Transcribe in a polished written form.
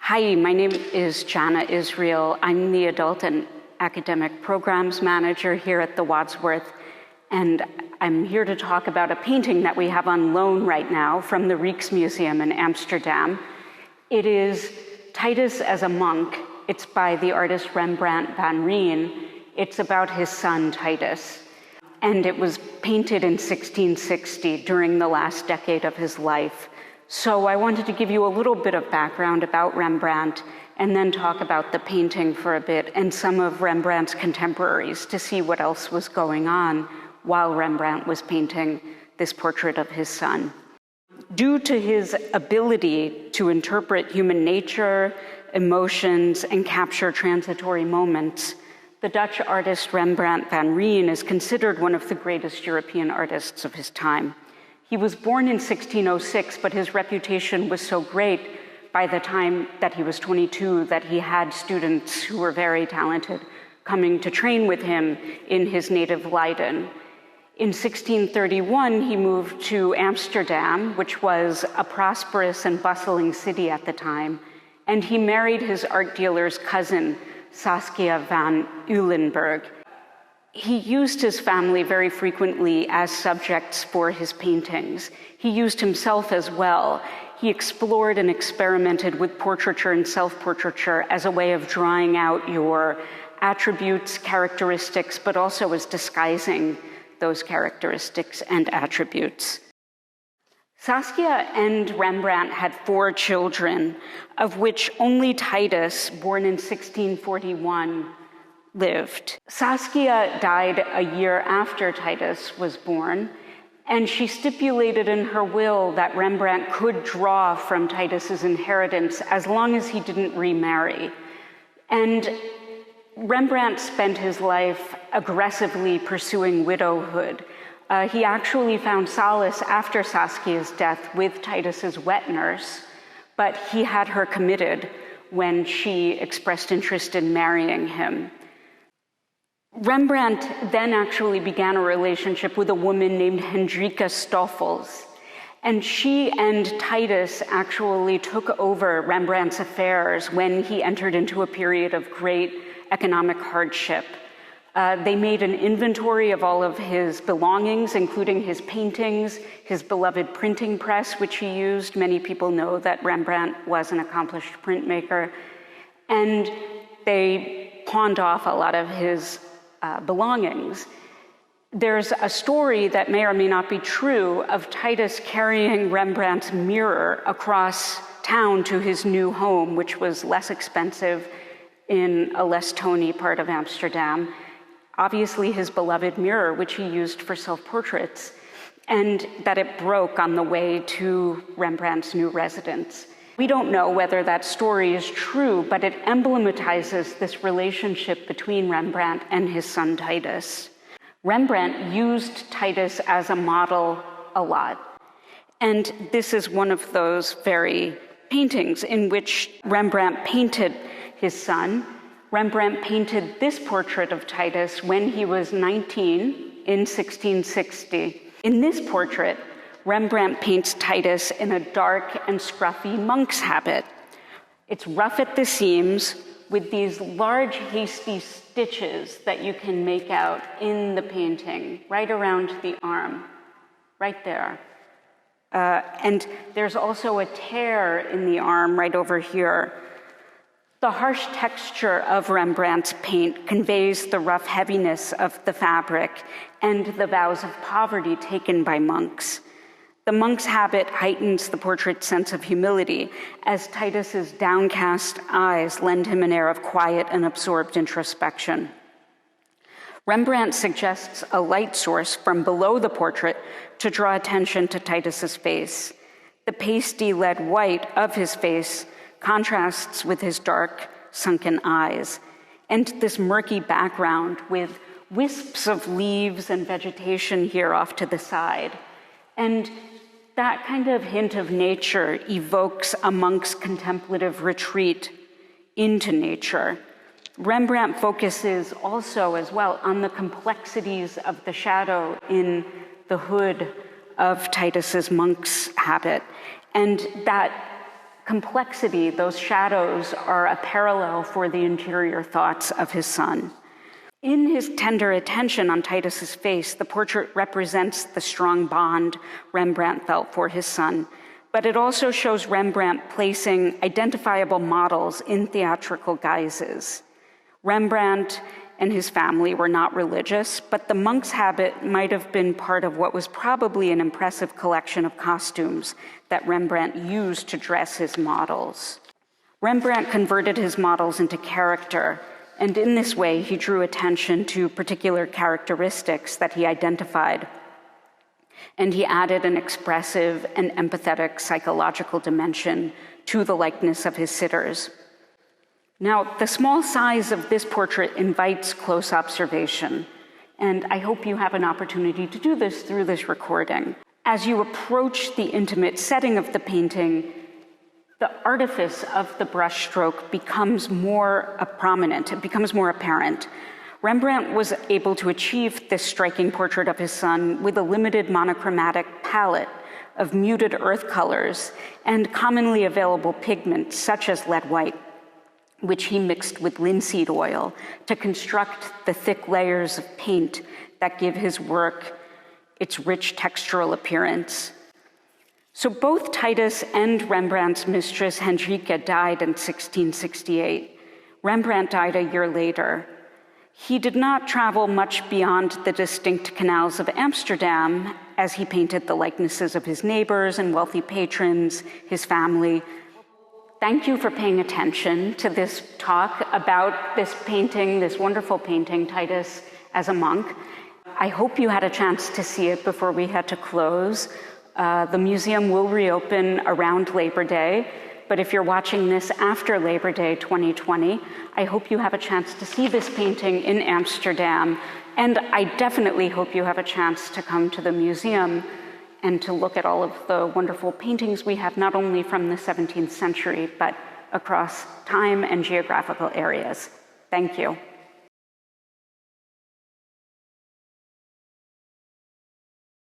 Hi, my name is Janna Israel. I'm the Adult and Academic Programs Manager here at the Wadsworth, and I'm here to talk about a painting that we have on loan right now from the Rijksmuseum in Amsterdam. It is Titus as a monk. It's by the artist Rembrandt van Rijn. It's about his son, Titus. And it was painted in 1660 during the last decade of his life. So I wanted to give you a little bit of background about Rembrandt and then talk about the painting for a bit and some of Rembrandt's contemporaries to see what else was going on while Rembrandt was painting this portrait of his son. Due to his ability to interpret human nature, emotions, and capture transitory moments, the Dutch artist Rembrandt van Rijn is considered one of the greatest European artists of his time. He was born in 1606, but his reputation was so great by the time that he was 22 that he had students who were very talented coming to train with him in his native Leiden. In 1631, he moved to Amsterdam, which was a prosperous and bustling city at the time, and he married his art dealer's cousin, Saskia van Uylenburg. He used his family very frequently as subjects for his paintings. He used himself as well. He explored and experimented with portraiture and self-portraiture as a way of drawing out your attributes, characteristics, but also as disguising those characteristics and attributes. Saskia and Rembrandt had 4 children, of which only Titus, born in 1641, lived. Saskia died a year after Titus was born, and she stipulated in her will that Rembrandt could draw from Titus's inheritance as long as he didn't remarry. And Rembrandt spent his life aggressively pursuing widowhood. He actually found solace after Saskia's death with Titus's wet nurse, but he had her committed when she expressed interest in marrying him. Rembrandt then actually began a relationship with a woman named Hendrika Stoffels, and she and Titus actually took over Rembrandt's affairs when he entered into a period of great economic hardship. They made an inventory of all of his belongings, including his paintings, his beloved printing press, which he used. Many people know that Rembrandt was an accomplished printmaker. And they pawned off a lot of his belongings. There's a story that may or may not be true of Titus carrying Rembrandt's mirror across town to his new home, which was less expensive in a less tony part of Amsterdam. Obviously his beloved mirror, which he used for self-portraits, and that it broke on the way to Rembrandt's new residence. We don't know whether that story is true, but it emblematizes this relationship between Rembrandt and his son Titus. Rembrandt used Titus as a model a lot, and this is one of those very paintings in which Rembrandt painted his son. Rembrandt painted this portrait of Titus when he was 19 in 1660. In this portrait, Rembrandt paints Titus in a dark and scruffy monk's habit. It's rough at the seams with these large, hasty stitches that you can make out in the painting, right around the arm, right there. And there's also a tear in the arm right over here. The harsh texture of Rembrandt's paint conveys the rough heaviness of the fabric and the vows of poverty taken by monks. The monk's habit heightens the portrait's sense of humility, as Titus's downcast eyes lend him an air of quiet and absorbed introspection. Rembrandt suggests a light source from below the portrait to draw attention to Titus's face. The pasty lead white of his face contrasts with his dark, sunken eyes, and this murky background with wisps of leaves and vegetation here off to the side. And that kind of hint of nature evokes a monk's contemplative retreat into nature. Rembrandt focuses also as well on the complexities of the shadow in the hood of Titus's monk's habit, and that complexity, those shadows, are a parallel for the interior thoughts of his son. In his tender attention on Titus's face, the portrait represents the strong bond Rembrandt felt for his son, but it also shows Rembrandt placing identifiable models in theatrical guises. Rembrandt and his family were not religious, but the monk's habit might have been part of what was probably an impressive collection of costumes that Rembrandt used to dress his models. Rembrandt converted his models into character, and in this way, he drew attention to particular characteristics that he identified. And he added an expressive and empathetic psychological dimension to the likeness of his sitters. Now, the small size of this portrait invites close observation, and I hope you have an opportunity to do this through this recording. As you approach the intimate setting of the painting, the artifice of the brushstroke becomes more prominent, it becomes more apparent. Rembrandt was able to achieve this striking portrait of his son with a limited monochromatic palette of muted earth colors and commonly available pigments such as lead white, which he mixed with linseed oil to construct the thick layers of paint that give his work its rich textural appearance. So both Titus and Rembrandt's mistress Hendrika died in 1668. Rembrandt died a year later. He did not travel much beyond the distinct canals of Amsterdam as he painted the likenesses of his neighbors and wealthy patrons, his family. Thank you for paying attention to this talk about this painting, this wonderful painting, Titus as a Monk. I hope you had a chance to see it before we had to close. The museum will reopen around Labor Day, but if you're watching this after Labor Day 2020, I hope you have a chance to see this painting in Amsterdam, and I definitely hope you have a chance to come to the museum and to look at all of the wonderful paintings we have, not only from the 17th century, but across time and geographical areas. Thank you.